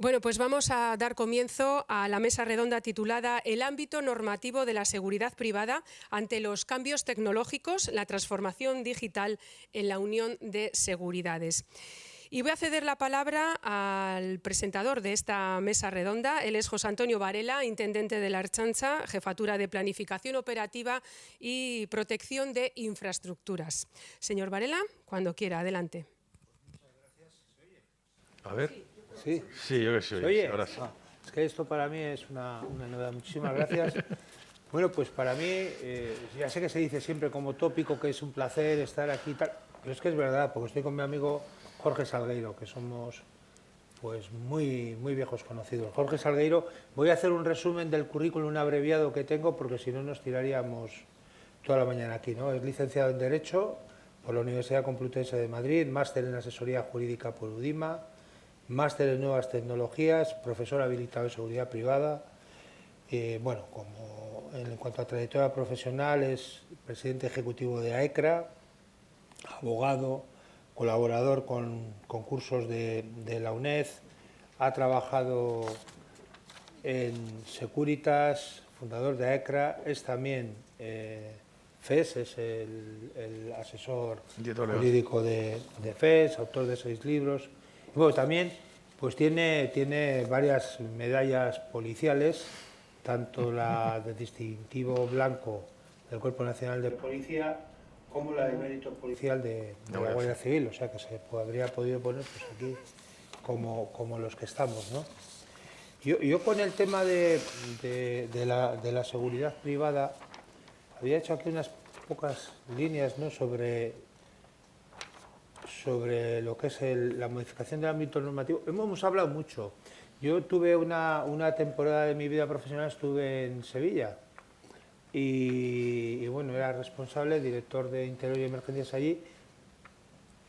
Bueno, pues vamos a dar comienzo a la mesa redonda titulada El ámbito normativo de la seguridad privada ante los cambios tecnológicos, la transformación digital en la Unión de Seguridades. Y voy a ceder la palabra al presentador de esta mesa redonda. Él es José Antonio Varela, intendente de la Ertzaintza, Jefatura de Planificación Operativa y Protección de Infraestructuras. Señor Varela, cuando quiera, adelante. A ver. Sí, Sí, yo que sí. oye, Ahora sí. es que esto para mí es una novedad. Muchísimas gracias. Bueno, pues para mí, ya sé que se dice siempre como tópico que es un placer estar aquí y tal, pero es que es verdad, porque estoy con mi amigo Jorge Salgueiro, que somos pues muy viejos conocidos. Jorge Salgueiro, voy a hacer un resumen del currículum abreviado que tengo, porque si no nos tiraríamos toda la mañana aquí, ¿no? Es licenciado en Derecho por la Universidad Complutense de Madrid, máster en Asesoría Jurídica por UDIMA, máster en Nuevas Tecnologías, profesor habilitado en Seguridad Privada. Bueno, como en cuanto a trayectoria profesional, es presidente ejecutivo de AECRA, abogado, colaborador con concursos de la UNED, ha trabajado en Securitas, fundador de AECRA, es también FES, es el asesor jurídico de FES, autor de 6 libros. Y bueno, también pues tiene varias medallas policiales, tanto la de distintivo blanco del Cuerpo Nacional de Policía como la de mérito policial de la Guardia Civil, o sea que se habría podido poner pues aquí como los que estamos, ¿no? Yo con el tema de la seguridad privada había hecho aquí unas pocas líneas, ¿no?, sobre lo que es la modificación del ámbito normativo. Hemos hablado mucho. Yo tuve una temporada de mi vida profesional, estuve en Sevilla y bueno, era responsable, director de Interior y Emergencias allí,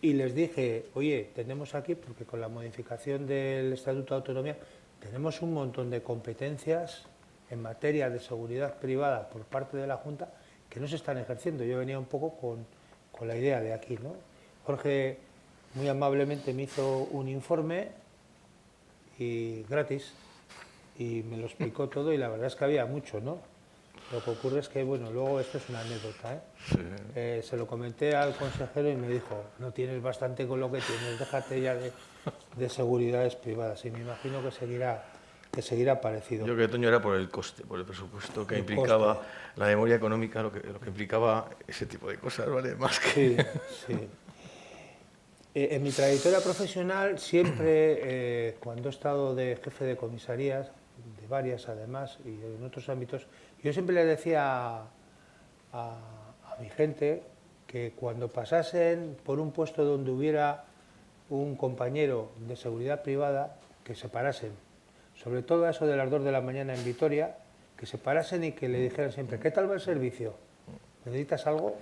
y les dije, oye, tenemos aquí, porque con la modificación del Estatuto de Autonomía tenemos un montón de competencias en materia de seguridad privada por parte de la Junta que no se están ejerciendo. Yo venía un poco con la idea de aquí, ¿no? Jorge muy amablemente me hizo un informe y gratis y me lo explicó todo y la verdad es que había mucho, ¿no? Lo que ocurre es que, bueno, luego esto es una anécdota, ¿eh? Sí. Se lo comenté al consejero y me dijo, no tienes bastante con lo que tienes, déjate ya de seguridades privadas. Y me imagino que seguirá parecido. Yo creo que Toño era por el coste, por el presupuesto que implicaba coste. La memoria económica, lo que implicaba ese tipo de cosas, ¿vale? Más que... Sí. En mi trayectoria profesional siempre, cuando he estado de jefe de comisarías, de varias además, y en otros ámbitos, yo siempre le decía a mi gente que cuando pasasen por un puesto donde hubiera un compañero de seguridad privada, que se parasen, sobre todo a eso de las 2 de la mañana en Vitoria, que se parasen y que le dijeran siempre, ¿qué tal va el servicio? ¿Necesitas algo?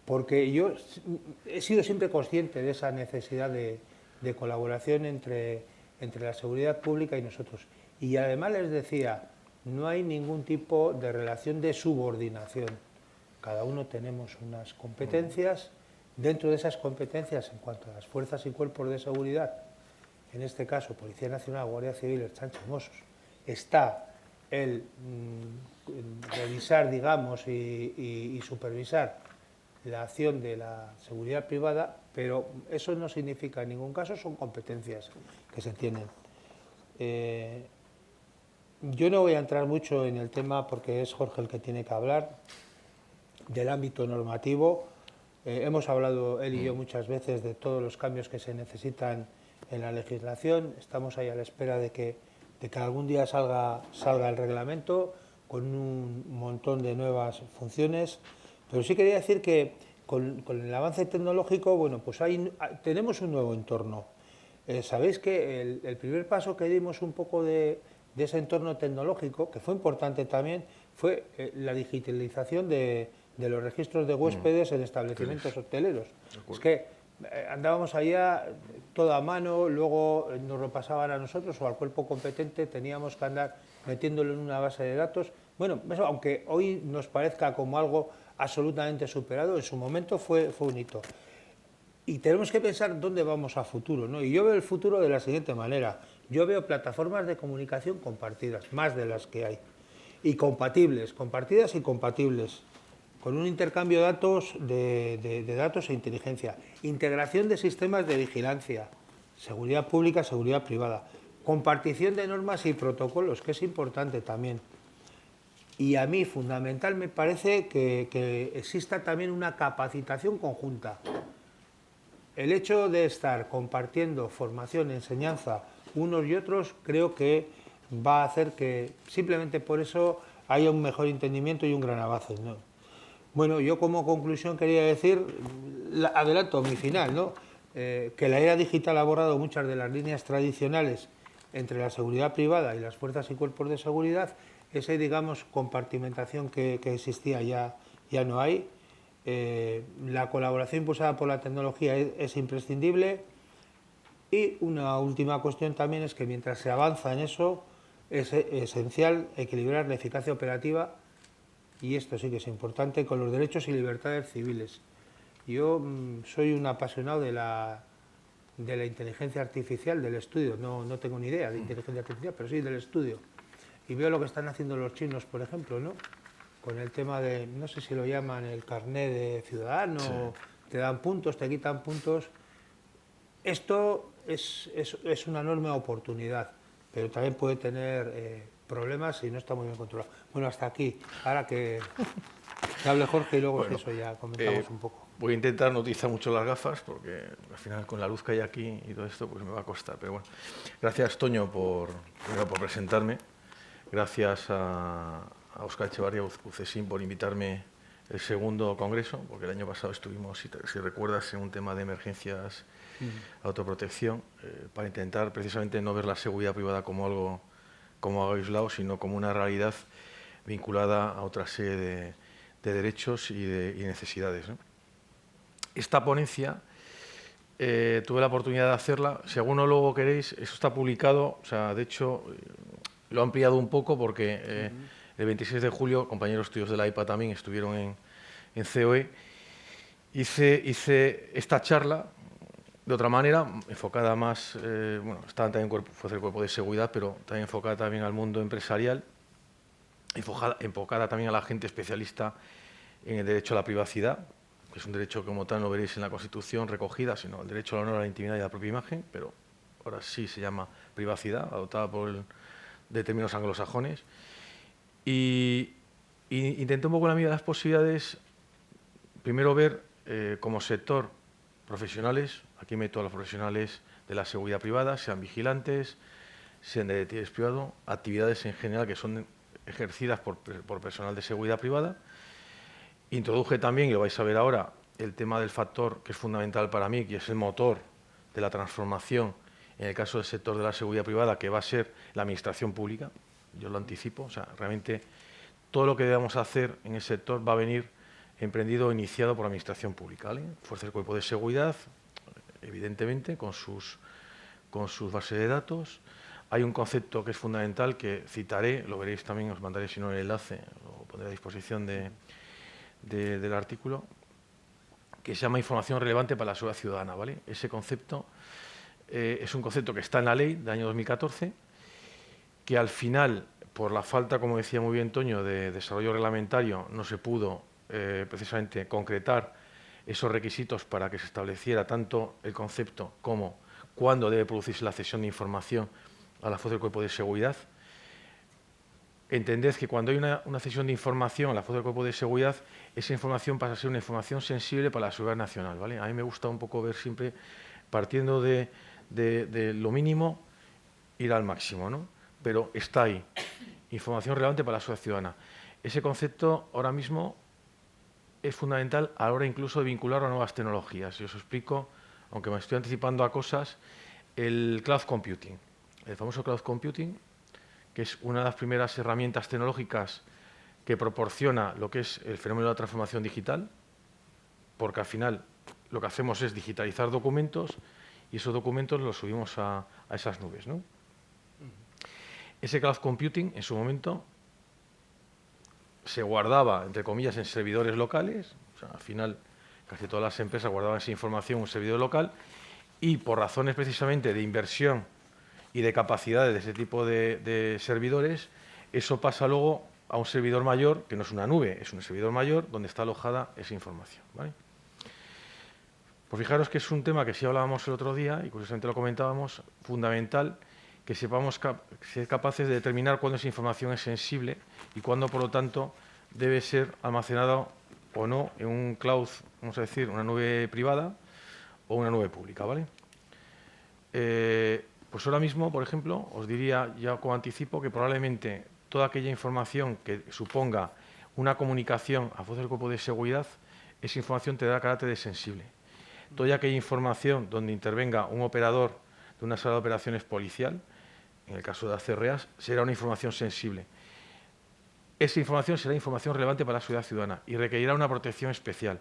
Porque yo he sido siempre consciente de esa necesidad de colaboración entre la seguridad pública y nosotros. Y además les decía, no hay ningún tipo de relación de subordinación. Cada uno tenemos unas competencias. Dentro de esas competencias, en cuanto a las fuerzas y cuerpos de seguridad, en este caso Policía Nacional, Guardia Civil, Ertzaintza y Mossos, está el revisar, digamos, y supervisar la acción de la seguridad privada, pero eso no significa en ningún caso, son competencias que se tienen. Yo no voy a entrar mucho en el tema porque es Jorge el que tiene que hablar del ámbito normativo. Hemos hablado él y yo muchas veces de todos los cambios que se necesitan en la legislación. Estamos ahí a la espera de que algún día salga el reglamento con un montón de nuevas funciones. Pero sí quería decir que con el avance tecnológico, bueno, pues tenemos un nuevo entorno. Sabéis que el primer paso que dimos un poco de ese entorno tecnológico, que fue importante también, fue la digitalización de los registros de huéspedes en establecimientos hoteleros. Es que andábamos allá todo a mano, luego nos lo pasaban a nosotros o al cuerpo competente, teníamos que andar metiéndolo en una base de datos. Bueno, eso, aunque hoy nos parezca como algo absolutamente superado, en su momento fue un hito. Y tenemos que pensar dónde vamos a futuro, ¿no? Y yo veo el futuro de la siguiente manera. Yo veo plataformas de comunicación compartidas, más de las que hay. Y compatibles, compartidas y compatibles, con un intercambio de datos, de datos e inteligencia. Integración de sistemas de vigilancia, seguridad pública, seguridad privada. Compartición de normas y protocolos, que es importante también. Y a mí, fundamental, me parece que exista también una capacitación conjunta. El hecho de estar compartiendo formación, enseñanza, unos y otros, creo que va a hacer que simplemente por eso haya un mejor entendimiento y un gran avance, ¿no? Bueno, yo como conclusión quería decir, adelanto mi final, ¿no? Que la era digital ha borrado muchas de las líneas tradicionales entre la seguridad privada y las fuerzas y cuerpos de seguridad. Esa, digamos, compartimentación que existía ya no hay. La colaboración impulsada por la tecnología es imprescindible. Y una última cuestión también es que mientras se avanza en eso, es esencial equilibrar la eficacia operativa, y esto sí que es importante, con los derechos y libertades civiles. Yo soy un apasionado de la inteligencia artificial, del estudio. No tengo ni idea de inteligencia artificial, pero sí del estudio. Y veo lo que están haciendo los chinos, por ejemplo, ¿no? Con el tema de, no sé si lo llaman el carné de ciudadano, sí. Te dan puntos, te quitan puntos. Esto es una enorme oportunidad, pero también puede tener problemas si no está muy bien controlado. Bueno, hasta aquí. Ahora que hable Jorge y luego bueno, eso ya comentamos un poco. Voy a intentar no utilizar mucho las gafas porque al final con la luz que hay aquí y todo esto pues me va a costar. Pero bueno, gracias Toño por presentarme. Gracias a Óscar Echevarría Ucesín por invitarme el segundo congreso, porque el año pasado estuvimos, si recuerdas, en un tema de emergencias, autoprotección, para intentar precisamente no ver la seguridad privada como algo aislado, sino como una realidad vinculada a otra serie de derechos y necesidades, ¿no? Esta ponencia tuve la oportunidad de hacerla. Si alguno luego queréis, eso está publicado, o sea, de hecho lo he ampliado un poco porque el 26 de julio compañeros tuyos de la IPA también estuvieron en COE. Hice esta charla de otra manera, enfocada más, bueno, estaba también fue el cuerpo de seguridad, pero también enfocada también al mundo empresarial, enfocada también a la gente especialista en el derecho a la privacidad, que es un derecho que como tal no veréis en la Constitución recogida, sino el derecho al honor, a la intimidad y a la propia imagen, pero ahora sí se llama privacidad, adoptada de términos anglosajones. Y intenté un poco en la medida de las posibilidades, primero ver como sector profesionales, aquí meto a los profesionales de la seguridad privada, sean vigilantes, sean de detectives privados, actividades en general que son ejercidas por personal de seguridad privada. Introduje también, y lo vais a ver ahora, el tema del factor que es fundamental para mí, que es el motor de la transformación en el caso del sector de la seguridad privada, que va a ser la administración pública. Yo lo anticipo, o sea, realmente todo lo que debamos hacer en el sector va a venir emprendido o iniciado por la administración pública, ¿vale? Fuerza del Cuerpo de Seguridad, evidentemente, con sus bases de datos. Hay un concepto que es fundamental que citaré, lo veréis también, os mandaré si no el enlace, lo pondré a disposición del artículo, que se llama información relevante para la seguridad ciudadana, ¿vale? Ese concepto es un concepto que está en la ley del año 2014, que al final, por la falta, como decía muy bien Toño, de desarrollo reglamentario, no se pudo precisamente concretar esos requisitos para que se estableciera tanto el concepto como cuándo debe producirse la cesión de información a la fuerza del Cuerpo de Seguridad. Entended que cuando hay una cesión de información a la fuerza del Cuerpo de Seguridad, esa información pasa a ser una información sensible para la seguridad nacional, ¿vale? A mí me gusta un poco ver siempre, partiendo de lo mínimo, ir al máximo, ¿no? Pero está ahí, información relevante para la sociedad ciudadana. Ese concepto ahora mismo es fundamental a la hora incluso de vincularlo a nuevas tecnologías. Y os explico, aunque me estoy anticipando a cosas, el cloud computing. El famoso cloud computing, que es una de las primeras herramientas tecnológicas que proporciona lo que es el fenómeno de la transformación digital, porque al final lo que hacemos es digitalizar documentos y esos documentos los subimos a esas nubes, ¿no? Ese cloud computing, en su momento, se guardaba, entre comillas, en servidores locales. O sea, al final, casi todas las empresas guardaban esa información en un servidor local y por razones precisamente de inversión y de capacidades de ese tipo de servidores, eso pasa luego a un servidor mayor, que no es una nube, es un servidor mayor donde está alojada esa información, ¿vale? Pues fijaros que es un tema que sí hablábamos el otro día y curiosamente lo comentábamos, fundamental que sepamos ser capaces de determinar cuándo esa información es sensible y cuándo, por lo tanto, debe ser almacenada o no en un cloud, vamos a decir, una nube privada o una nube pública, ¿vale? Pues ahora mismo, por ejemplo, os diría ya como anticipo que probablemente toda aquella información que suponga una comunicación a voz del cuerpo de seguridad, esa información tendrá carácter de sensible. Toda aquella información donde intervenga un operador de una sala de operaciones policial, en el caso de las CREAs, será una información sensible. Esa información será información relevante para la seguridad ciudadana y requerirá una protección especial.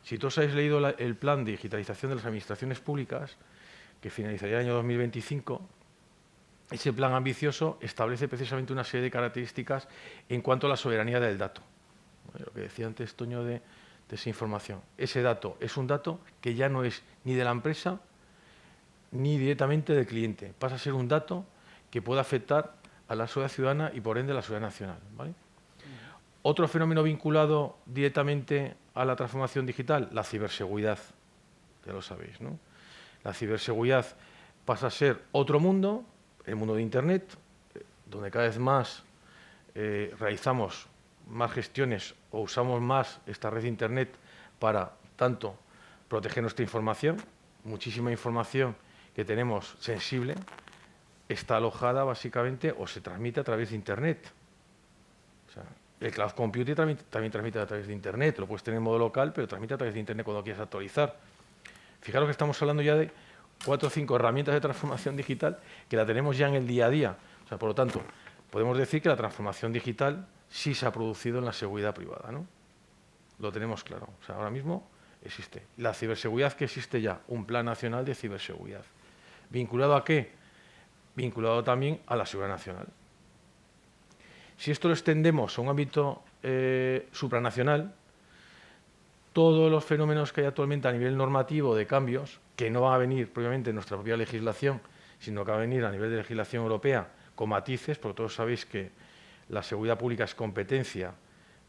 Si todos habéis leído el plan de digitalización de las administraciones públicas, que finalizaría el año 2025, ese plan ambicioso establece precisamente una serie de características en cuanto a la soberanía del dato. Lo que decía antes Toño de esa información. Ese dato es un dato que ya no es ni de la empresa ni directamente del cliente. Pasa a ser un dato que puede afectar a la seguridad ciudadana y por ende a la seguridad nacional, ¿vale? Otro fenómeno vinculado directamente a la transformación digital, la ciberseguridad. Ya lo sabéis, ¿no? La ciberseguridad pasa a ser otro mundo, el mundo de Internet, donde cada vez más realizamos más gestiones o usamos más esta red de Internet para, tanto, proteger nuestra información. Muchísima información que tenemos sensible está alojada básicamente o se transmite a través de Internet. O sea, el cloud computing también transmite a través de Internet. Lo puedes tener en modo local, pero transmite a través de Internet cuando quieras actualizar. Fijaros que estamos hablando ya de 4 o 5 herramientas de transformación digital que la tenemos ya en el día a día. O sea, por lo tanto, podemos decir que la transformación digital sí se ha producido en la seguridad privada, ¿no? Lo tenemos claro. O sea, ahora mismo existe. La ciberseguridad que existe ya, un plan nacional de ciberseguridad. ¿Vinculado a qué? Vinculado también a la seguridad nacional. Si esto lo extendemos a un ámbito supranacional, todos los fenómenos que hay actualmente a nivel normativo de cambios, que no van a venir propiamente en nuestra propia legislación, sino que van a venir a nivel de legislación europea con matices, porque todos sabéis que la seguridad pública es competencia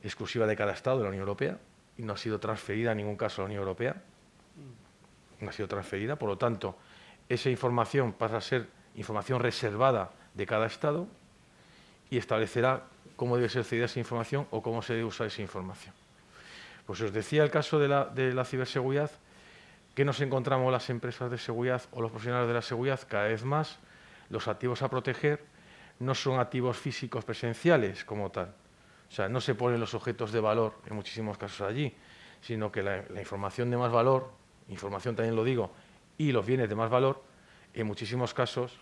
exclusiva de cada Estado de la Unión Europea y no ha sido transferida en ningún caso a la Unión Europea. No ha sido transferida, por lo tanto, esa información pasa a ser información reservada de cada Estado y establecerá cómo debe ser cedida esa información o cómo se debe usar esa información. Pues os decía el caso de la ciberseguridad, que nos encontramos las empresas de seguridad o los profesionales de la seguridad cada vez más, los activos a proteger no son activos físicos presenciales como tal. O sea, no se ponen los objetos de valor en muchísimos casos allí, sino que la información de más valor, información también lo digo, y los bienes de más valor, en muchísimos casos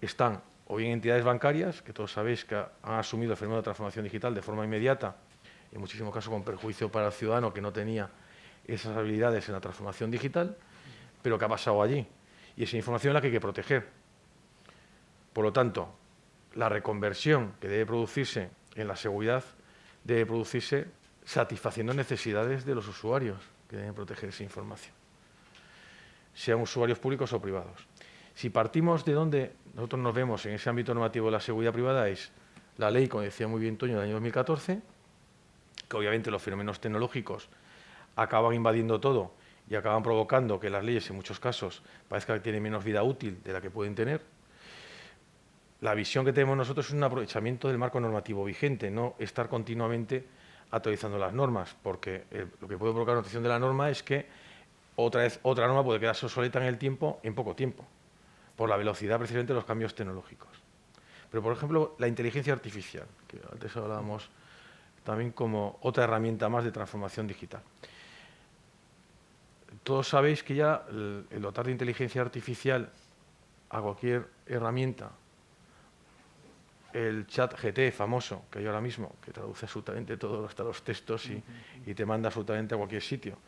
están o bien entidades bancarias, que todos sabéis que han asumido el fenómeno de transformación digital de forma inmediata, en muchísimos casos con perjuicio para el ciudadano que no tenía esas habilidades en la transformación digital, pero que ha pasado allí. Y esa información es la que hay que proteger. Por lo tanto, la reconversión que debe producirse en la seguridad debe producirse satisfaciendo necesidades de los usuarios que deben proteger esa información, sean usuarios públicos o privados. Si partimos de donde nosotros nos vemos en ese ámbito normativo de la seguridad privada, es la ley, como decía muy bien Toño, del año 2014, que obviamente los fenómenos tecnológicos acaban invadiendo todo y acaban provocando que las leyes en muchos casos parezca que tienen menos vida útil de la que pueden tener. La visión que tenemos nosotros es un aprovechamiento del marco normativo vigente, no estar continuamente actualizando las normas, porque lo que puede provocar una actualización de la norma es que otra norma puede quedarse obsoleta en el tiempo, en poco tiempo, por la velocidad precisamente de los cambios tecnológicos. Pero, por ejemplo, la inteligencia artificial, que antes hablábamos también como otra herramienta más de transformación digital. Todos sabéis que ya el dotar de inteligencia artificial a cualquier herramienta, el chat GT famoso que hay ahora mismo, que traduce absolutamente todos hasta los textos y te manda absolutamente a cualquier sitio,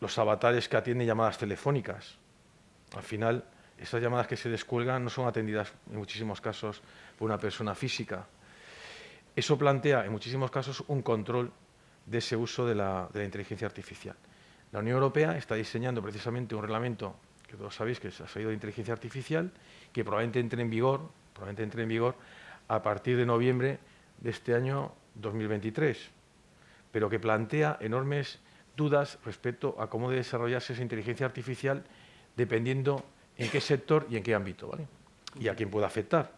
los avatares que atienden llamadas telefónicas, al final esas llamadas que se descuelgan no son atendidas en muchísimos casos por una persona física. Eso plantea en muchísimos casos un control de ese uso de la inteligencia artificial. La Unión Europea está diseñando precisamente un reglamento, que todos sabéis que se ha salido de inteligencia artificial, que probablemente entre en vigor a partir de noviembre de este año 2023, pero que plantea enormes dudas respecto a cómo debe desarrollarse esa inteligencia artificial dependiendo en qué sector y en qué ámbito, ¿vale? Y a quién puede afectar.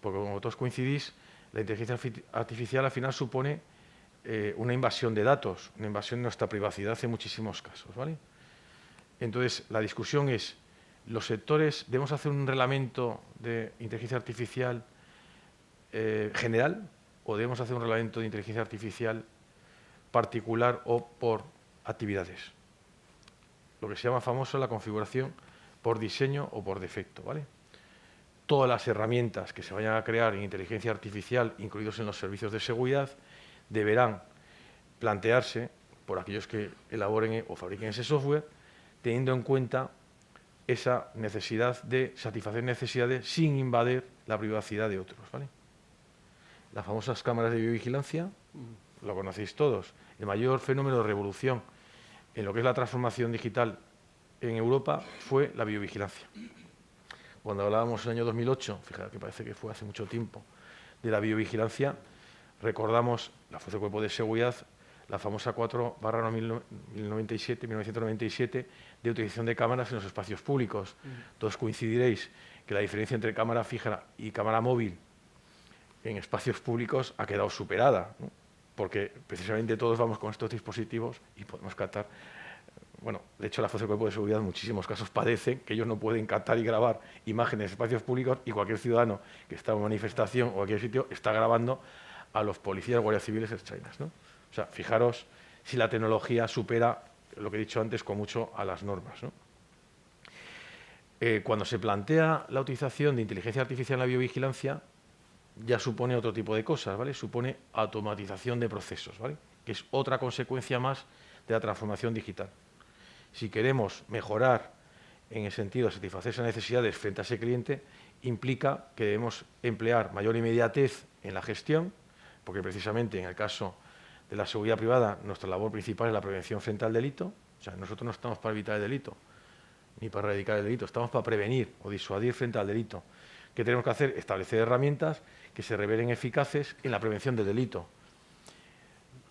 Porque como todos coincidís, la inteligencia artificial al final supone una invasión de datos, una invasión de nuestra privacidad en muchísimos casos, ¿vale? Entonces, la discusión es, ¿los sectores debemos hacer un reglamento de inteligencia artificial general o debemos hacer un reglamento de inteligencia artificial particular o por actividades? Lo que se llama famoso la configuración por diseño o por defecto, ¿vale? Todas las herramientas que se vayan a crear en inteligencia artificial, incluidos en los servicios de seguridad, deberán plantearse por aquellos que elaboren o fabriquen ese software, teniendo en cuenta esa necesidad de satisfacer necesidades sin invadir la privacidad de otros, ¿vale? Las famosas cámaras de biovigilancia, lo conocéis todos, el mayor fenómeno de revolución en lo que es la transformación digital en Europa fue la biovigilancia. Cuando hablábamos en el año 2008, fíjate que parece que fue hace mucho tiempo, de la biovigilancia, recordamos la Fuerza de Cuerpo de Seguridad, la famosa 4/1997 de utilización de cámaras en los espacios públicos. Todos coincidiréis que la diferencia entre cámara fija y cámara móvil en espacios públicos ha quedado superada, ¿no? Porque precisamente todos vamos con estos dispositivos y podemos captar. Bueno, de hecho, la Fuerza de Cuerpo de Seguridad en muchísimos casos padecen que ellos no pueden captar y grabar imágenes de espacios públicos y cualquier ciudadano que está en una manifestación o cualquier sitio está grabando a los policías, guardias civiles extrañas, ¿no? O sea, fijaros si la tecnología supera, lo que he dicho antes, con mucho a las normas, ¿no? Cuando se plantea la utilización de inteligencia artificial en la biovigilancia, ya supone otro tipo de cosas, ¿vale? Supone automatización de procesos, ¿vale? Que es otra consecuencia más de la transformación digital. Si queremos mejorar en el sentido de satisfacer esas necesidades frente a ese cliente, implica que debemos emplear mayor inmediatez en la gestión, porque precisamente en el caso de la seguridad privada, nuestra labor principal es la prevención frente al delito. O sea, nosotros no estamos para evitar el delito, ni para erradicar el delito, estamos para prevenir o disuadir frente al delito. ¿Qué tenemos que hacer? Establecer herramientas que se revelen eficaces en la prevención del delito.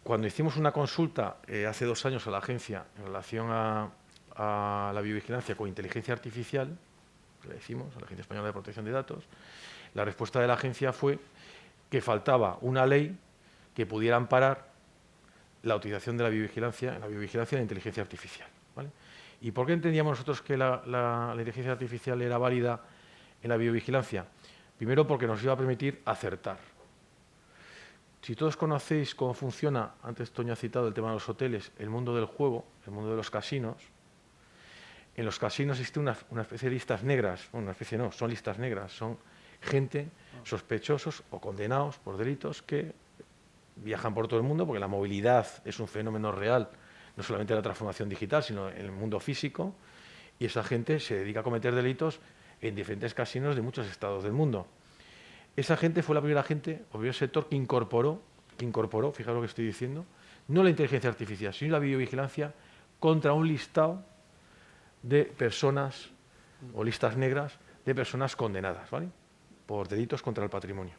Cuando hicimos una consulta hace 2 años a la agencia en relación a la biovigilancia con inteligencia artificial, le decimos a la Agencia Española de Protección de Datos, la respuesta de la agencia fue que faltaba una ley que pudiera amparar la utilización de la biovigilancia en la inteligencia artificial, ¿vale? ¿Y por qué entendíamos nosotros que la inteligencia artificial era válida en la biovigilancia? Primero, porque nos iba a permitir acertar. Si todos conocéis cómo funciona, antes Toño ha citado el tema de los hoteles, el mundo del juego, el mundo de los casinos, en los casinos existe una especie de listas negras, bueno, una especie no, son listas negras, son gente, sospechosos o condenados por delitos que viajan por todo el mundo, porque la movilidad es un fenómeno real, no solamente en la transformación digital, sino en el mundo físico, y esa gente se dedica a cometer delitos en diferentes casinos de muchos estados del mundo. Esa gente fue la primera gente, o primer sector que incorporó, fijaros lo que estoy diciendo, no la inteligencia artificial, sino la biovigilancia contra un listado de personas, o listas negras, de personas condenadas, ¿vale?, por delitos contra el patrimonio.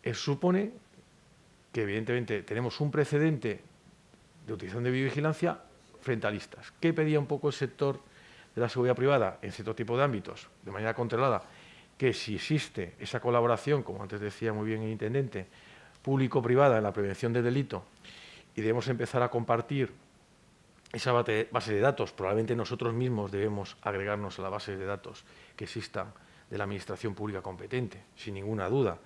Eso supone que, evidentemente, tenemos un precedente de utilización de biovigilancia frente a listas. ¿Qué pedía un poco el sector de la seguridad privada en cierto tipo de ámbitos, de manera controlada? Que si existe esa colaboración, como antes decía muy bien el intendente, público-privada en la prevención del delito, y debemos empezar a compartir esa base de datos, probablemente nosotros mismos debemos agregarnos a la base de datos que existan de la administración pública competente, sin ninguna duda,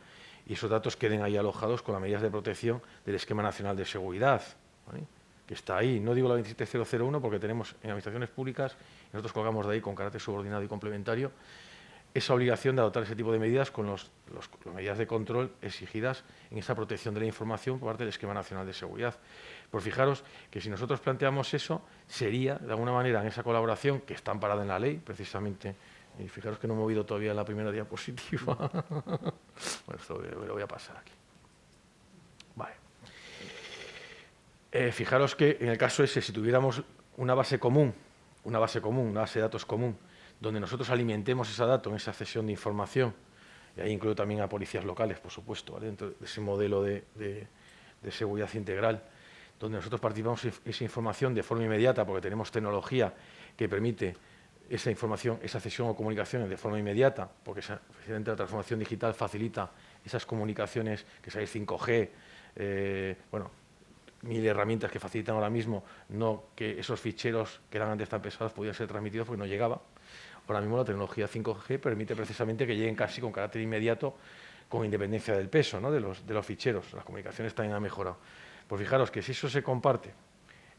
y esos datos queden ahí alojados con las medidas de protección del Esquema Nacional de Seguridad, ¿vale?, que está ahí. No digo la 27001 porque tenemos en administraciones públicas, y nosotros colgamos de ahí con carácter subordinado y complementario, esa obligación de adoptar ese tipo de medidas con las medidas de control exigidas en esa protección de la información por parte del Esquema Nacional de Seguridad. Pues fijaros que si nosotros planteamos eso, sería, de alguna manera, en esa colaboración, que está amparada en la ley, precisamente, y fijaros que no he movido todavía la primera diapositiva. Bueno, esto me lo voy a pasar aquí. Vale. Fijaros que en el caso ese, si tuviéramos una base común, una base de datos común, donde nosotros alimentemos ese dato en esa cesión de información, y ahí incluyo también a policías locales, por supuesto, ¿vale? Dentro de ese modelo de seguridad integral, donde nosotros participamos esa información de forma inmediata, porque tenemos tecnología que permite esa información, esa cesión o comunicaciones de forma inmediata, porque precisamente la transformación digital facilita esas comunicaciones, que sabéis 5G, bueno, mil herramientas que facilitan ahora mismo, no que esos ficheros que eran antes tan pesados podían ser transmitidos porque no llegaba. Ahora mismo la tecnología 5G permite precisamente que lleguen casi con carácter inmediato, con independencia del peso, ¿no? de los ficheros. Las comunicaciones también han mejorado. Pues fijaros que si eso se comparte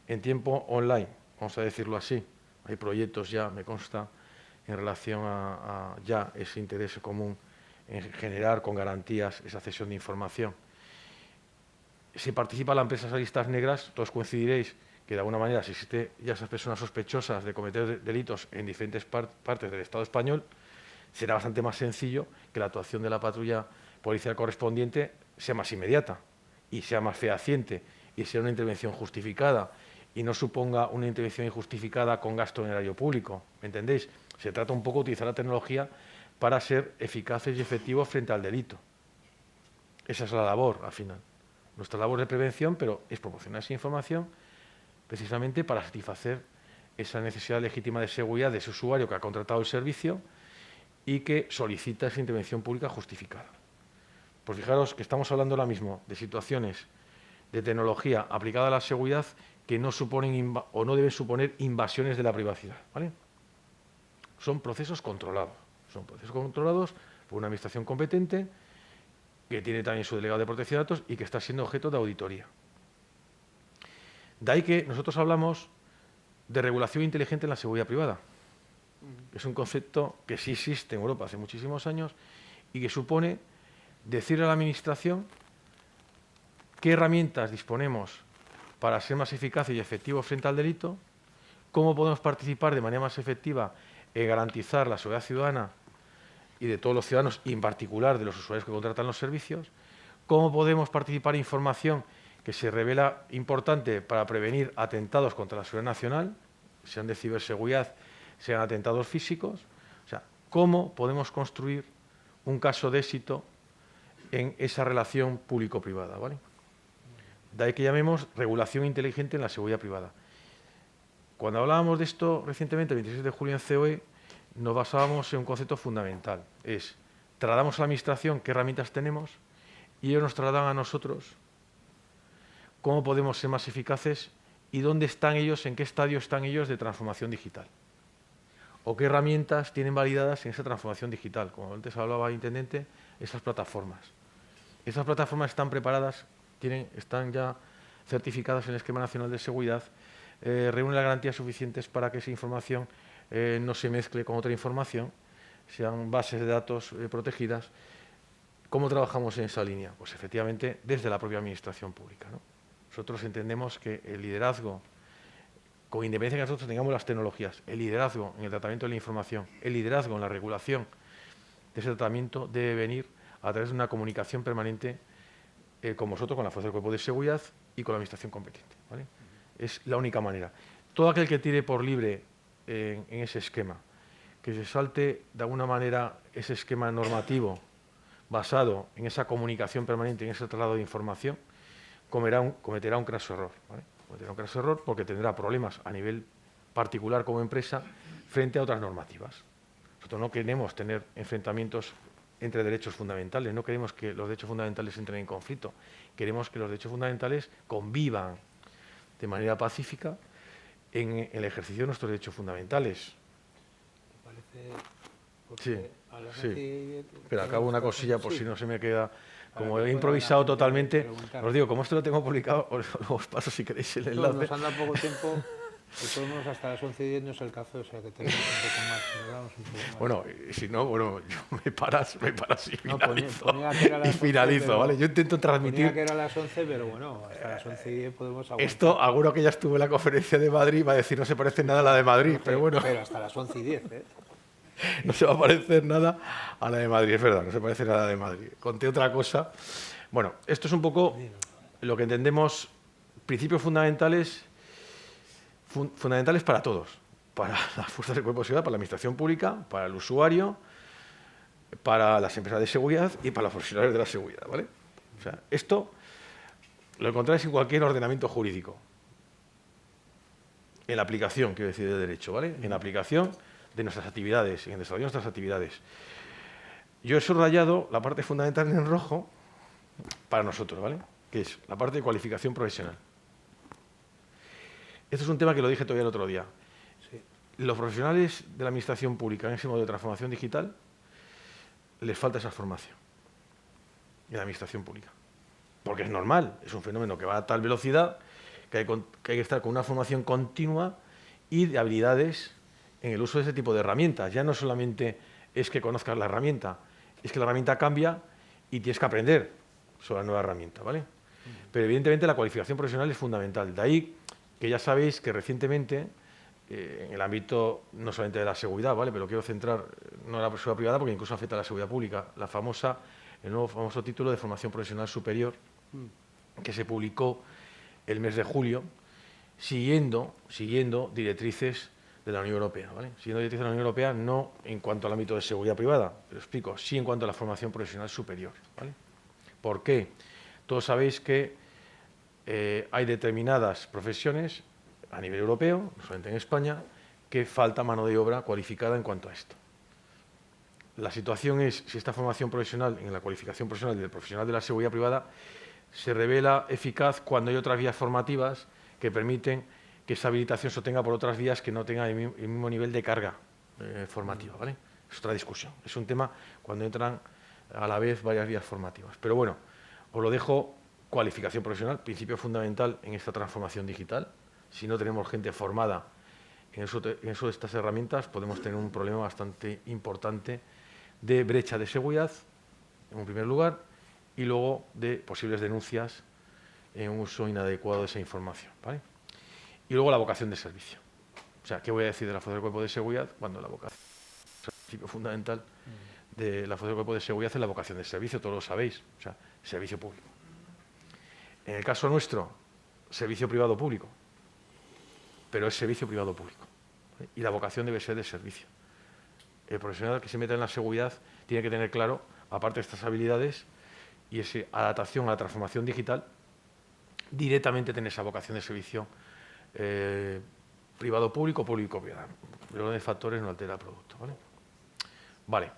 en tiempo online, vamos a decirlo así, hay proyectos ya, me consta, en relación a ya ese interés común en generar con garantías esa cesión de información. Si participa la empresa en esas listas negras, todos coincidiréis que de alguna manera, si existe ya esas personas sospechosas de cometer delitos en diferentes partes del Estado español, será bastante más sencillo que la actuación de la patrulla policial correspondiente sea más inmediata y sea más fehaciente y sea una intervención justificada y no suponga una intervención injustificada con gasto en erario público. ¿Me entendéis? Se trata un poco de utilizar la tecnología para ser eficaces y efectivos frente al delito. Esa es la labor, al final. Nuestra labor de prevención, pero es proporcionar esa información precisamente para satisfacer esa necesidad legítima de seguridad de ese usuario que ha contratado el servicio y que solicita esa intervención pública justificada. Pues fijaros que estamos hablando ahora mismo de situaciones de tecnología aplicada a la seguridad que no suponen o no deben suponer invasiones de la privacidad, ¿vale? Son procesos controlados por una administración competente que tiene también su delegado de protección de datos y que está siendo objeto de auditoría. De ahí que nosotros hablamos de regulación inteligente en la seguridad privada. Es un concepto que sí existe en Europa hace muchísimos años y que supone decirle a la Administración qué herramientas disponemos para ser más eficaces y efectivos frente al delito, cómo podemos participar de manera más efectiva en garantizar la seguridad ciudadana y de todos los ciudadanos, y en particular de los usuarios que contratan los servicios, cómo podemos participar en información que se revela importante para prevenir atentados contra la seguridad nacional, sean de ciberseguridad, sean atentados físicos, o sea, cómo podemos construir un caso de éxito en esa relación público-privada, ¿vale? De ahí que llamemos regulación inteligente en la seguridad privada. Cuando hablábamos de esto recientemente, el 26 de julio en COE, nos basábamos en un concepto fundamental. Es, trasladamos a la Administración qué herramientas tenemos y ellos nos trasladan a nosotros cómo podemos ser más eficaces y dónde están ellos, en qué estadio están ellos de transformación digital. O qué herramientas tienen validadas en esa transformación digital. Como antes hablaba el intendente, esas plataformas. Esas plataformas están preparadas, están ya certificadas en el Esquema Nacional de Seguridad, reúnen las garantías suficientes para que esa información no se mezcle con otra información, sean bases de datos protegidas. ¿Cómo trabajamos en esa línea? Pues efectivamente desde la propia Administración pública, ¿no? Nosotros entendemos que el liderazgo, con independencia de que nosotros tengamos las tecnologías, el liderazgo en el tratamiento de la información, el liderazgo en la regulación de ese tratamiento debe venir a través de una comunicación permanente con vosotros, con la Fuerza del Cuerpo de Seguridad y con la Administración competente, ¿vale? Es la única manera. Todo aquel que tire por libre en ese esquema, que se salte de alguna manera ese esquema normativo basado en esa comunicación permanente, en ese traslado de información, cometerá un craso error, ¿vale? Cometerá un craso error porque tendrá problemas a nivel particular como empresa frente a otras normativas. Nosotros no queremos tener enfrentamientos entre derechos fundamentales, no queremos que los derechos fundamentales entren en conflicto, queremos que los derechos fundamentales convivan de manera pacífica en el ejercicio de nuestros derechos fundamentales. Sí, sí. Pero acabo una cosilla por si no se me queda. Como he improvisado totalmente, os digo, como esto lo tengo publicado, os paso si queréis el enlace. Nos anda poco tiempo, de todos modos hasta las 11:10 no es el café, o sea que tenemos un poco más, un poco más. Bueno, si no, bueno, me paras y finalizo. Ponía que era las 11, finalizo, ¿vale? Yo intento transmitir. Ponía que era a las 11, pero bueno, hasta las 11:10 podemos aguantar. Esto, alguno que ya estuvo en la conferencia de Madrid va a decir no se parece nada a la de Madrid, no, pero bueno. Pero hasta las 11:10, ¿eh? No se va a parecer nada a la de Madrid, es verdad, no se parece nada a la de Madrid. Conté otra cosa. Bueno, esto es un poco lo que entendemos principios fundamentales para todos, para las fuerzas de cuerpo de seguridad, para la administración pública, para el usuario, para las empresas de seguridad y para los profesionales de la seguridad, ¿vale? O sea, esto lo encontráis en cualquier ordenamiento jurídico. En la aplicación, quiero decir, de derecho, ¿vale? En la aplicación de nuestras actividades, en el desarrollo de nuestras actividades. Yo he subrayado la parte fundamental en rojo para nosotros, ¿vale? Que es la parte de cualificación profesional. Esto es un tema que lo dije todavía el otro día. Sí. Los profesionales de la administración pública en ese modo de transformación digital les falta esa formación en la administración pública. Porque es normal, es un fenómeno que va a tal velocidad que hay que estar con una formación continua y de habilidades en el uso de ese tipo de herramientas. Ya no solamente es que conozcas la herramienta, es que la herramienta cambia y tienes que aprender sobre la nueva herramienta, ¿vale? Pero evidentemente la cualificación profesional es fundamental. De ahí que ya sabéis que recientemente, en el ámbito no solamente de la seguridad, ¿vale? Pero quiero centrar no en la seguridad privada porque incluso afecta a la seguridad pública, el nuevo famoso título de formación profesional superior que se publicó el mes de julio, siguiendo directrices de la Unión Europea, ¿vale? Siguiendo directrices de la Unión Europea no en cuanto al ámbito de seguridad privada, pero explico, sí en cuanto a la formación profesional superior, ¿vale? ¿Por qué? Todos sabéis que hay determinadas profesiones a nivel europeo, no solamente en España, que falta mano de obra cualificada en cuanto a esto. La situación es, si esta formación profesional, en la cualificación profesional del profesional de la seguridad privada, se revela eficaz cuando hay otras vías formativas que permiten que esa habilitación se obtenga por otras vías que no tengan el mismo nivel de carga formativa, ¿vale? Es otra discusión. Es un tema cuando entran a la vez varias vías formativas. Pero bueno, os lo dejo, cualificación profesional, principio fundamental en esta transformación digital. Si no tenemos gente formada en eso de estas herramientas, podemos tener un problema bastante importante de brecha de seguridad, en un primer lugar, y luego de posibles denuncias en un uso inadecuado de esa información, ¿vale? Y luego la vocación de servicio. O sea, ¿qué voy a decir de la fuerza del cuerpo de seguridad cuando la vocación, el principio fundamental de la fuerza del cuerpo de seguridad es la vocación de servicio? Todos lo sabéis, o sea, servicio público. En el caso nuestro, servicio privado público, pero es servicio privado público, ¿vale? Y la vocación debe ser de servicio. El profesional que se meta en la seguridad tiene que tener claro, aparte de estas habilidades y esa adaptación a la transformación digital, directamente tener esa vocación de servicio privado-público, público-privado. El orden de factores no altera el producto, ¿vale? Vale.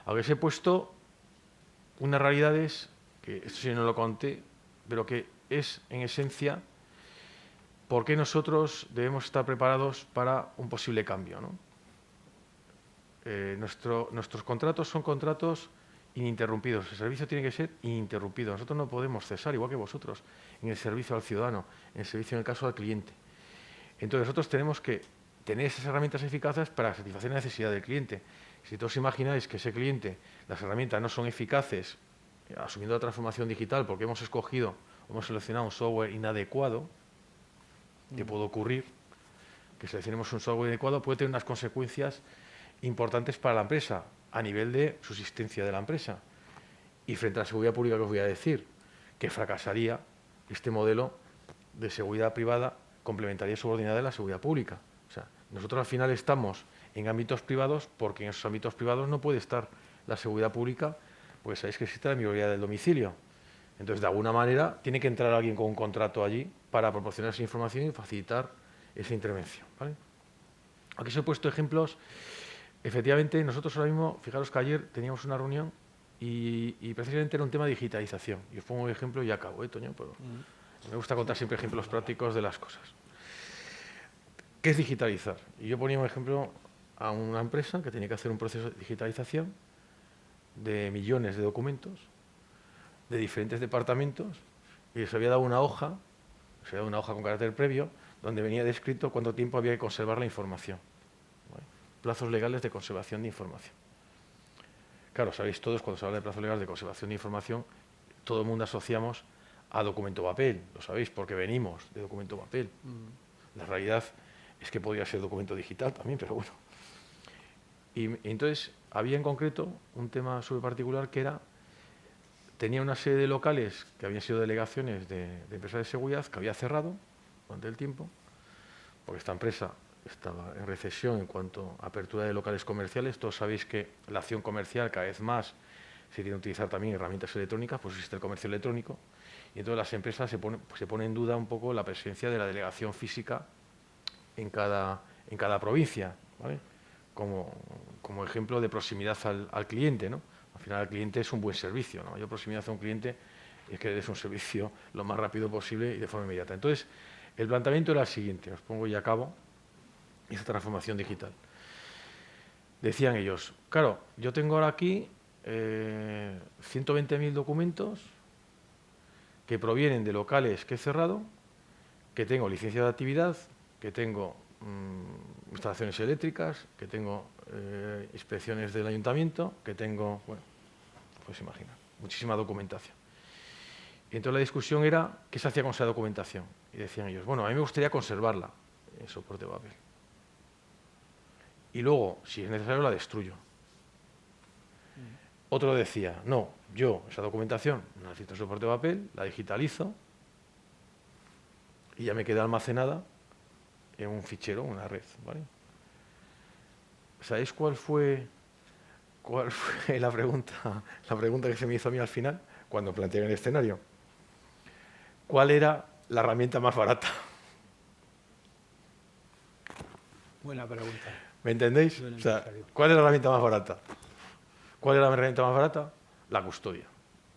Ahora os he puesto unas realidades, que esto sí no lo conté, pero que es, en esencia, por qué nosotros debemos estar preparados para un posible cambio, ¿no? Nuestros contratos son contratos ininterrumpidos. El servicio tiene que ser ininterrumpido. Nosotros no podemos cesar, igual que vosotros, en el servicio al ciudadano, en el servicio, en el caso al cliente. Entonces, nosotros tenemos que tener esas herramientas eficaces para satisfacer la necesidad del cliente. Si todos imagináis que ese cliente, las herramientas no son eficaces, asumiendo la transformación digital, porque hemos escogido, hemos seleccionado un software inadecuado, que puede ocurrir, que seleccionemos un software inadecuado, puede tener unas consecuencias importantes para la empresa, a nivel de subsistencia de la empresa. Y frente a la seguridad pública, que os voy a decir, que fracasaría este modelo de seguridad privada complementaria y subordinada de la seguridad pública. O sea, nosotros al final estamos en ámbitos privados porque en esos ámbitos privados no puede estar la seguridad pública, pues sabéis que existe la minoría del domicilio. Entonces, de alguna manera, tiene que entrar alguien con un contrato allí para proporcionar esa información y facilitar esa intervención, ¿vale? Aquí os he puesto ejemplos. Efectivamente, nosotros ahora mismo, fijaros que ayer teníamos una reunión y precisamente era un tema de digitalización. Y os pongo un ejemplo y ya acabo, Toño, pero me gusta contar siempre ejemplos prácticos de las cosas. ¿Qué es digitalizar? Y yo ponía un ejemplo a una empresa que tenía que hacer un proceso de digitalización de millones de documentos de diferentes departamentos y les había dado una hoja, con carácter previo, donde venía descrito cuánto tiempo había que conservar la información. ¿Vale? Plazos legales de conservación de información. Claro, sabéis todos, cuando se habla de plazos legales de conservación de información, todo el mundo asociamos a documento papel, lo sabéis, porque venimos de documento papel. La realidad es que podría ser documento digital también, pero bueno. Y entonces había en concreto un tema súper particular que era tenía una serie de locales que habían sido delegaciones de empresas de seguridad que había cerrado durante el tiempo, porque esta empresa estaba en recesión en cuanto a apertura de locales comerciales. Todos sabéis que la acción comercial cada vez más se tiene que utilizar también herramientas electrónicas, pues existe el comercio electrónico, y entonces las empresas se pone en duda un poco la presencia de la delegación física en cada provincia, ¿vale? Como ejemplo de proximidad al cliente, ¿no? Al final el cliente es un buen servicio, ¿no? La mayor proximidad a un cliente es que des un servicio lo más rápido posible y de forma inmediata. Entonces, el planteamiento era el siguiente, os pongo ya a cabo esta transformación digital. Decían ellos, claro, yo tengo ahora aquí 120.000 documentos que provienen de locales que he cerrado, que tengo licencia de actividad, que tengo instalaciones eléctricas, que tengo inspecciones del ayuntamiento, que tengo, bueno, pues imagina, muchísima documentación. Y entonces la discusión era qué se hacía con esa documentación. Y decían ellos, bueno, a mí me gustaría conservarla en soporte de papel. Y luego, si es necesario, la destruyo. Otro decía, no, yo esa documentación no necesito soporte de papel, la digitalizo y ya me queda almacenada en un fichero, una red, ¿vale? ¿Sabéis cuál fue la pregunta que se me hizo a mí al final, cuando planteé el escenario? ¿Cuál era la herramienta más barata? Buena pregunta. ¿Me entendéis? O sea, ¿cuál es la herramienta más barata? ¿Cuál es la herramienta más barata? La custodia,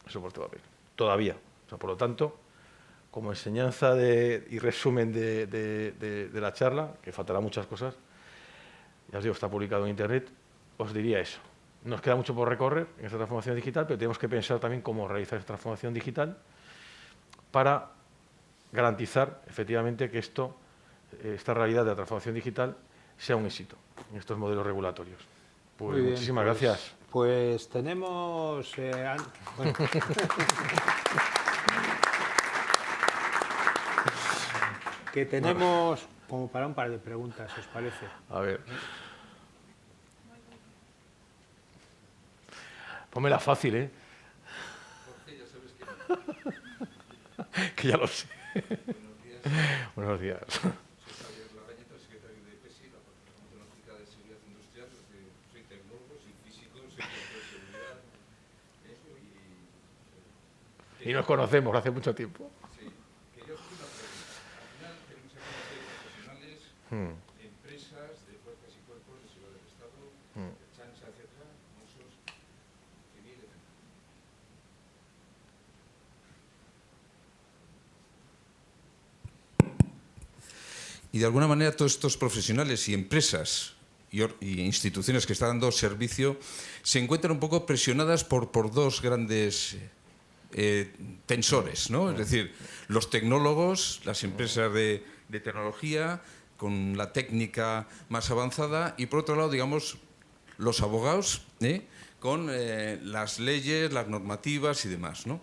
el soporte de papel. Todavía. O sea, por lo tanto, como enseñanza y resumen de la charla, que faltará muchas cosas, ya os digo, está publicado en Internet, os diría eso. Nos queda mucho por recorrer en esta transformación digital, pero tenemos que pensar también cómo realizar esta transformación digital para garantizar, efectivamente, que esta realidad de la transformación digital sea un éxito en estos modelos regulatorios. Pues muy bien, muchísimas gracias. Pues tenemos... bueno. que tenemos como para un par de preguntas, ¿os parece? A ver. Pónmela fácil, ¿eh? Jorge, ya sabes que... Que ya lo sé. Buenos días. Buenos días. Soy Javier Larrañeta, secretario de PESI, la Plataforma Tecnológica de Seguridad Industrial. Soy tecnólogo, soy físico, soy ingeniero de seguridad. Eso Y nos conocemos hace mucho tiempo. Sí. Quería hacer una pregunta. Al final tenemos aquí una serie de profesionales, empresas de fuerzas y cuerpos de seguridad del Estado, de chancha, etcétera, Mossos, civil, etcétera. Y de alguna manera todos estos profesionales y empresas y instituciones que están dando servicio se encuentran un poco presionadas por dos grandes tensores, ¿no? Es decir, los tecnólogos, las empresas de tecnología con la técnica más avanzada y por otro lado, digamos, los abogados con las leyes, las normativas y demás, ¿no?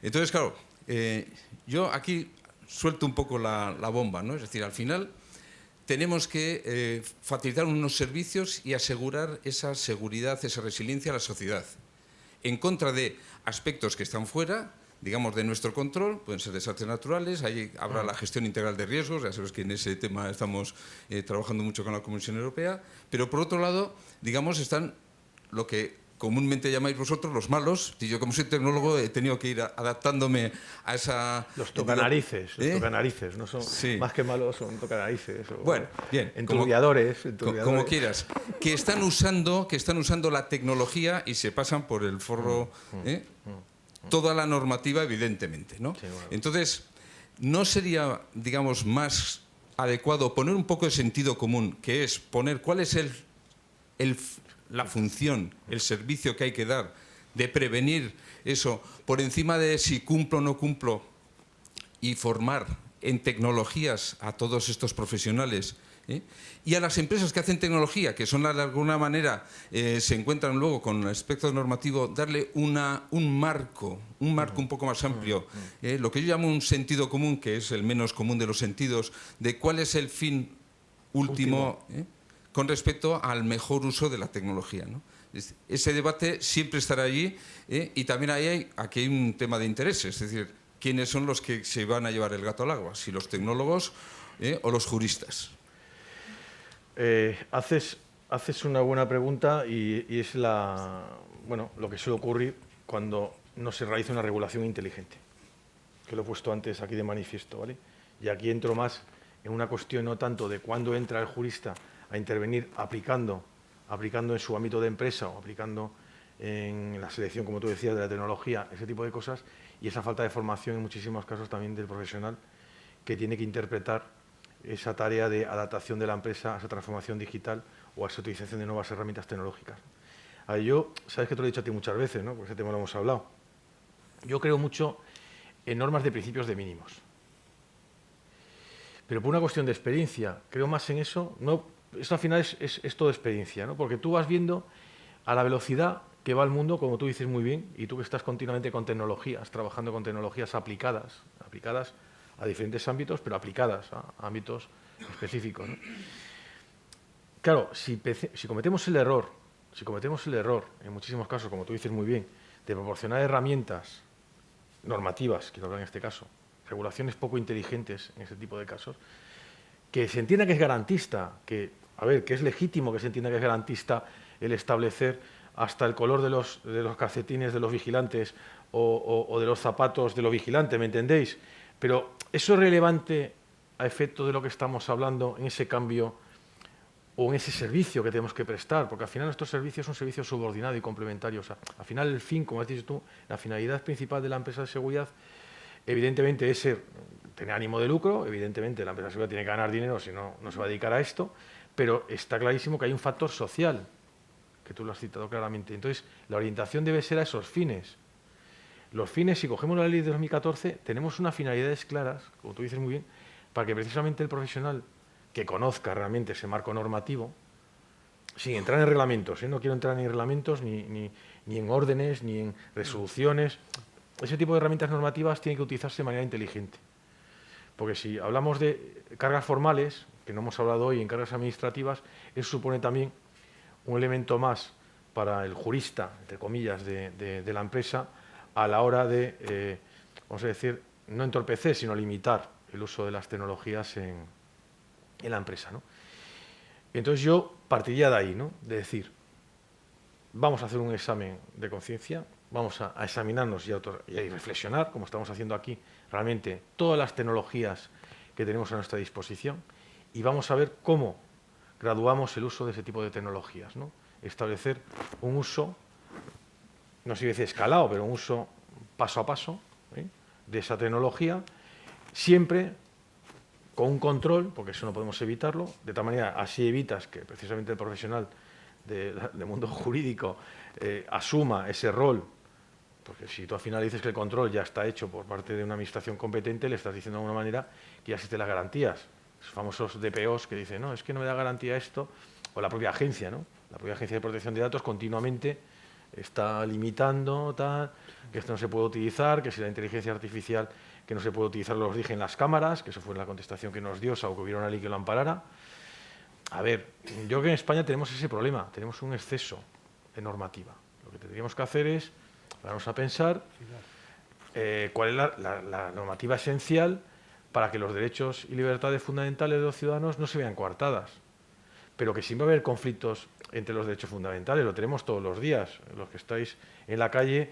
Entonces, claro, yo aquí suelto un poco la bomba, ¿no? Es decir, al final tenemos que facilitar unos servicios y asegurar esa seguridad, esa resiliencia a la sociedad, en contra de aspectos que están fuera, digamos, de nuestro control, pueden ser desastres naturales, ahí habrá la gestión integral de riesgos, ya sabes que en ese tema estamos trabajando mucho con la Comisión Europea, pero por otro lado, digamos, están lo que comúnmente llamáis vosotros los malos, y yo como soy tecnólogo he tenido que ir adaptándome a esa... Los tocanarices, no son más que malos, son tocanarices. Bueno, bien. Enturbiadores. Como quieras. Que están usando la tecnología y se pasan por el forro toda la normativa, evidentemente, ¿no? Sí, bueno. Entonces, ¿no sería, digamos, más adecuado poner un poco de sentido común, que es poner cuál es la función, el servicio que hay que dar, de prevenir eso, por encima de si cumplo o no cumplo, y formar en tecnologías a todos estos profesionales, y a las empresas que hacen tecnología, que son de alguna manera, se encuentran luego con el aspecto normativo, darle un marco un poco más amplio, lo que yo llamo un sentido común, que es el menos común de los sentidos, de cuál es el fin último. Con respecto al mejor uso de la tecnología, ¿no? Ese debate siempre estará allí, y también aquí hay un tema de interés, es decir, ¿quiénes son los que se van a llevar el gato al agua? ¿Si los tecnólogos o los juristas? Haces una buena pregunta y es lo que suele ocurrir cuando no se realiza una regulación inteligente, que lo he puesto antes aquí de manifiesto, ¿vale? Y aquí entro más en una cuestión no tanto de cuándo entra el jurista a intervenir aplicando en su ámbito de empresa o aplicando en la selección, como tú decías, de la tecnología, ese tipo de cosas, y esa falta de formación en muchísimos casos también del profesional que tiene que interpretar esa tarea de adaptación de la empresa a esa transformación digital o a esa utilización de nuevas herramientas tecnológicas. A ver, sabes que te lo he dicho a ti muchas veces, ¿no? Porque ese tema lo hemos hablado. Yo creo mucho en normas de principios de mínimos. Pero por una cuestión de experiencia, creo más en eso. Esto al final es todo experiencia, ¿no? Porque tú vas viendo a la velocidad que va el mundo, como tú dices muy bien, y tú que estás continuamente con tecnologías, trabajando con tecnologías aplicadas a diferentes ámbitos, pero aplicadas a ámbitos específicos, ¿no? Claro, si cometemos el error, en muchísimos casos, como tú dices muy bien, de proporcionar herramientas normativas, quiero hablar en este caso, regulaciones poco inteligentes en ese tipo de casos, que se entienda que es garantista, que es legítimo que se entienda que es garantista el establecer hasta el color de los calcetines de los vigilantes o de los zapatos de los vigilantes, ¿me entendéis? Pero eso es relevante a efecto de lo que estamos hablando en ese cambio o en ese servicio que tenemos que prestar, porque al final nuestro servicio es un servicio subordinado y complementario. O sea, al final el fin, como has dicho tú, la finalidad principal de la empresa de seguridad, evidentemente es tener ánimo de lucro, evidentemente la empresa de seguridad tiene que ganar dinero, si no, no se va a dedicar a esto, pero está clarísimo que hay un factor social, que tú lo has citado claramente. Entonces, la orientación debe ser a esos fines. Los fines, si cogemos la ley de 2014, tenemos unas finalidades claras, como tú dices muy bien, para que precisamente el profesional que conozca realmente ese marco normativo, sin entrar en reglamentos, no quiero entrar ni en reglamentos, ni en órdenes, ni en resoluciones. Ese tipo de herramientas normativas tienen que utilizarse de manera inteligente. Porque si hablamos de cargas formales, que no hemos hablado hoy en cargas administrativas, eso supone también un elemento más para el jurista, entre comillas, de la empresa, a la hora de, vamos a decir, no entorpecer, sino limitar el uso de las tecnologías en la empresa, ¿no? Entonces yo partiría de ahí, ¿no? De decir, vamos a hacer un examen de conciencia, vamos a examinarnos y reflexionar, como estamos haciendo aquí, realmente todas las tecnologías que tenemos a nuestra disposición, y vamos a ver cómo graduamos el uso de ese tipo de tecnologías, ¿no? Establecer un uso, no sé si decir escalado, pero un uso paso a paso, de esa tecnología, siempre con un control, porque eso no podemos evitarlo, de tal manera así evitas que precisamente el profesional del mundo jurídico asuma ese rol, porque si tú al final dices que el control ya está hecho por parte de una administración competente, le estás diciendo de alguna manera que ya existen las garantías. Los famosos DPOs que dicen, no, es que no me da garantía esto, o la propia agencia, ¿no? La propia Agencia de Protección de Datos continuamente está limitando, que esto no se puede utilizar, que si la inteligencia artificial que no se puede utilizar los dije en las cámaras, que eso fue la contestación que nos dio, o que hubiera una ley que lo amparara. A ver, yo creo que en España tenemos ese problema, tenemos un exceso de normativa. Lo que tendríamos que hacer es, vamos a pensar, cuál es la normativa esencial para que los derechos y libertades fundamentales de los ciudadanos no se vean coartadas. Pero que siempre va a haber conflictos entre los derechos fundamentales, lo tenemos todos los días. Los que estáis en la calle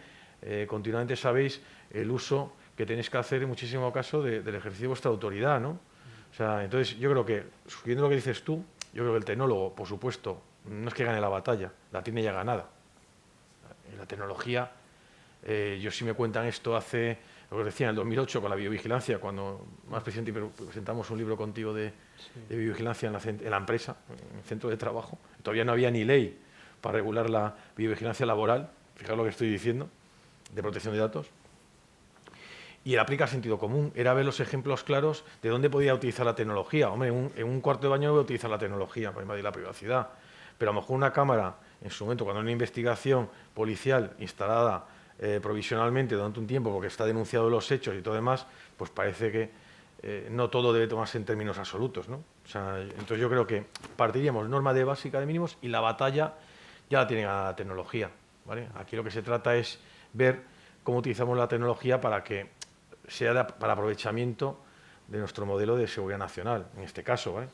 continuamente sabéis el uso que tenéis que hacer en muchísimo caso del ejercicio de vuestra autoridad, ¿no? O sea, entonces yo creo que, siguiendo lo que dices tú, yo creo que el tecnólogo, por supuesto, no es que gane la batalla, la tiene ya ganada. La tecnología, yo sí me cuentan esto hace, lo que os decía, en el 2008 con la biovigilancia, cuando más presidente presentamos un libro contigo de biovigilancia en la empresa, en el centro de trabajo. Todavía no había ni ley para regular la biovigilancia laboral, fijaos lo que estoy diciendo, de protección de datos. Y él aplica sentido común, era ver los ejemplos claros de dónde podía utilizar la tecnología. Hombre, en un cuarto de baño no voy a utilizar la tecnología para invadir la privacidad, pero a lo mejor una cámara, en su momento, cuando hay una investigación policial instalada provisionalmente durante un tiempo porque está denunciado los hechos y todo demás, pues parece que no todo debe tomarse en términos absolutos, ¿no? O sea, entonces yo creo que partiríamos norma básica de mínimos y la batalla ya la tienen a la tecnología, ¿vale? Aquí lo que se trata es ver cómo utilizamos la tecnología para que sea para aprovechamiento de nuestro modelo de seguridad nacional, en este caso, ¿vale?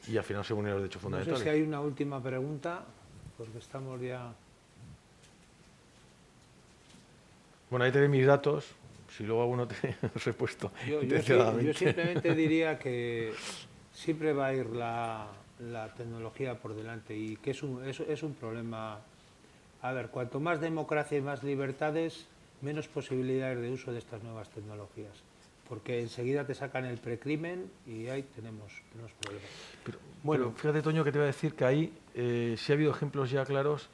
Y al final se unen los derechos No fundamentales. sé si hay una última pregunta, porque estamos ya... Bueno, ahí tenéis mis datos, si luego alguno te os he puesto Yo intencionadamente. simplemente diría que siempre va a ir la tecnología por delante y que es un problema. A ver, cuanto más democracia y más libertades, menos posibilidades de uso de estas nuevas tecnologías, porque enseguida te sacan el precrimen y ahí tenemos problemas. Bueno, fíjate, Toño, que te voy a decir que ahí sí ha habido ejemplos ya claros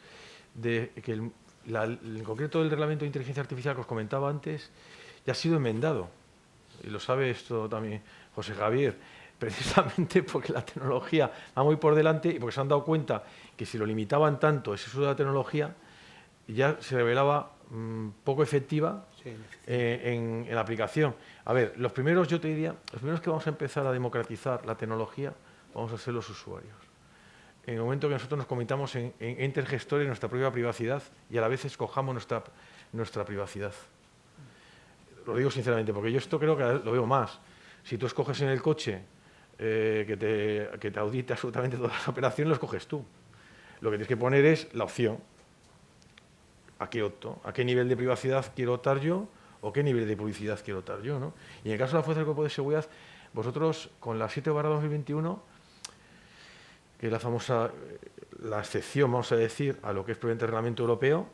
de que en concreto el reglamento de inteligencia artificial que os comentaba antes ya ha sido enmendado, y lo sabe esto también José Javier, precisamente porque la tecnología va muy por delante y porque se han dado cuenta que si lo limitaban tanto ese uso de la tecnología ya se revelaba poco efectiva en la aplicación. A ver, los primeros que vamos a empezar a democratizar la tecnología vamos a ser los usuarios. En el momento que nosotros nos comitamos en entes gestores nuestra propia privacidad y a la vez escojamos nuestra privacidad. Lo digo sinceramente, porque yo esto creo que lo veo más. Si tú escoges en el coche que te audite absolutamente todas las operaciones, lo escoges tú. Lo que tienes que poner es la opción. ¿A qué opto? ¿A qué nivel de privacidad quiero optar yo? ¿O qué nivel de publicidad quiero optar yo, ¿no? Y en el caso de la Fuerza del Cuerpo de Seguridad, vosotros con la 7/2021, que es la excepción, vamos a decir, a lo que es previamente el reglamento europeo,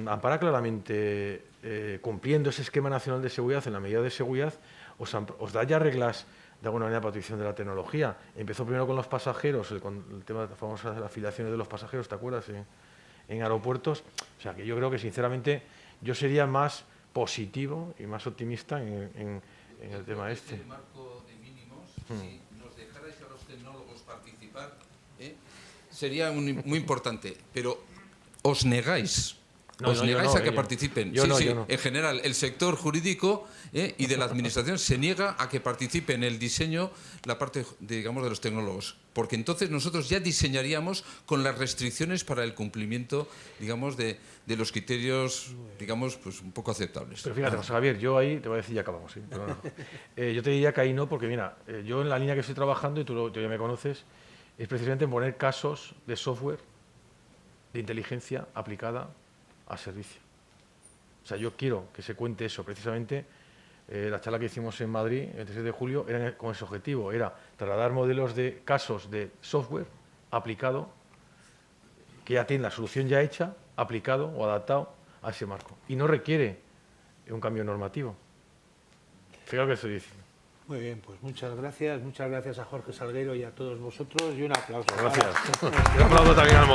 ampara claramente, cumpliendo ese esquema nacional de seguridad en la medida de seguridad, os da ya reglas de alguna manera para la utilización de la tecnología. Empezó primero con los pasajeros, con el tema famoso de las afiliaciones de los pasajeros, ¿te acuerdas? En aeropuertos. O sea, que yo creo que sinceramente yo sería más positivo y más optimista en el tema este. El marco de mínimos, si nos dejarais a los tecnólogos participar, sería muy importante, pero os negáis. A que participen. Yo no. En general, el sector jurídico y de la administración se niega a que participe en el diseño la parte, digamos, de los tecnólogos, porque entonces nosotros ya diseñaríamos con las restricciones para el cumplimiento, digamos, de los criterios, digamos, pues un poco aceptables. Pero fíjate, José Javier, yo ahí te voy a decir, ya acabamos, ¿sí? Pero no. Yo te diría que ahí no, porque mira, yo en la línea que estoy trabajando, y tú ya me conoces, es precisamente en poner casos de software de inteligencia aplicada a servicio. O sea, yo quiero que se cuente eso. Precisamente la charla que hicimos en Madrid el 26 de julio era con ese objetivo, era trasladar modelos de casos de software aplicado, que ya tiene la solución ya hecha, aplicado o adaptado a ese marco. Y no requiere un cambio normativo. Fíjate lo que estoy diciendo. Muy bien, pues muchas gracias a Jorge Salgueiro y a todos vosotros, y un aplauso. Gracias. Un aplauso también al